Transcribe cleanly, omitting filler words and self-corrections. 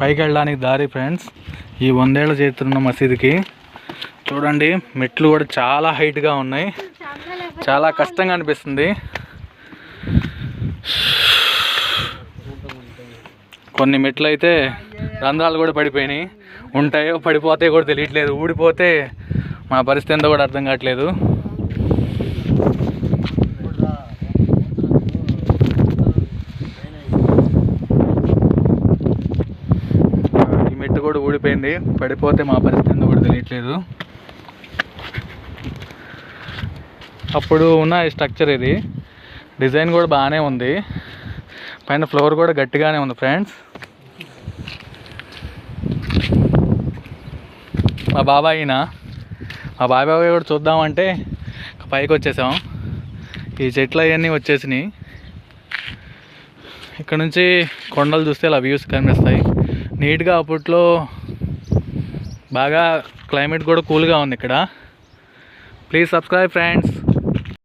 పైకి వెళ్ళడానికి దారి ఫ్రెండ్స్, ఈ 100 ఏళ్ల చరిత్ర మసీదుకి చూడండి. మెట్లు కూడా చాలా హైట్గా ఉన్నాయి, చాలా కష్టంగా అనిపిస్తుంది. కొన్ని మెట్లు అయితే రంధ్రాలు కూడా పడిపోయినాయి, ఉంటాయో పడిపోతాయో కూడా తెలియట్లేదు. ఊడిపోతే మా పరిస్థితి ఎంతో కూడా అర్థం కావట్లేదు. మెట్టు కూడా ఊడిపోయింది, పడిపోతే మా పరిస్థితి ఎంతో కూడా తెలియట్లేదు. అప్పుడు ఉన్న స్ట్రక్చర్ ఇది, డిజైన్ కూడా బాగానే ఉంది, పైన ఫ్లోర్ కూడా గట్టిగానే ఉంది ఫ్రెండ్స్. మా బాబాయ్ కూడా చూద్దామంటే పైకి వచ్చేసాం. ఈ చెట్లు అవన్నీ వచ్చేసినాయి. ఇక్కడ నుంచి కొండలు చూస్తే ఇలా వ్యూస్ కనిపిస్తాయి నీట్గా. అప్పట్లో బాగా క్లైమేట్ కూడా కూల్గా ఉంది ఇక్కడ. Please subscribe friends.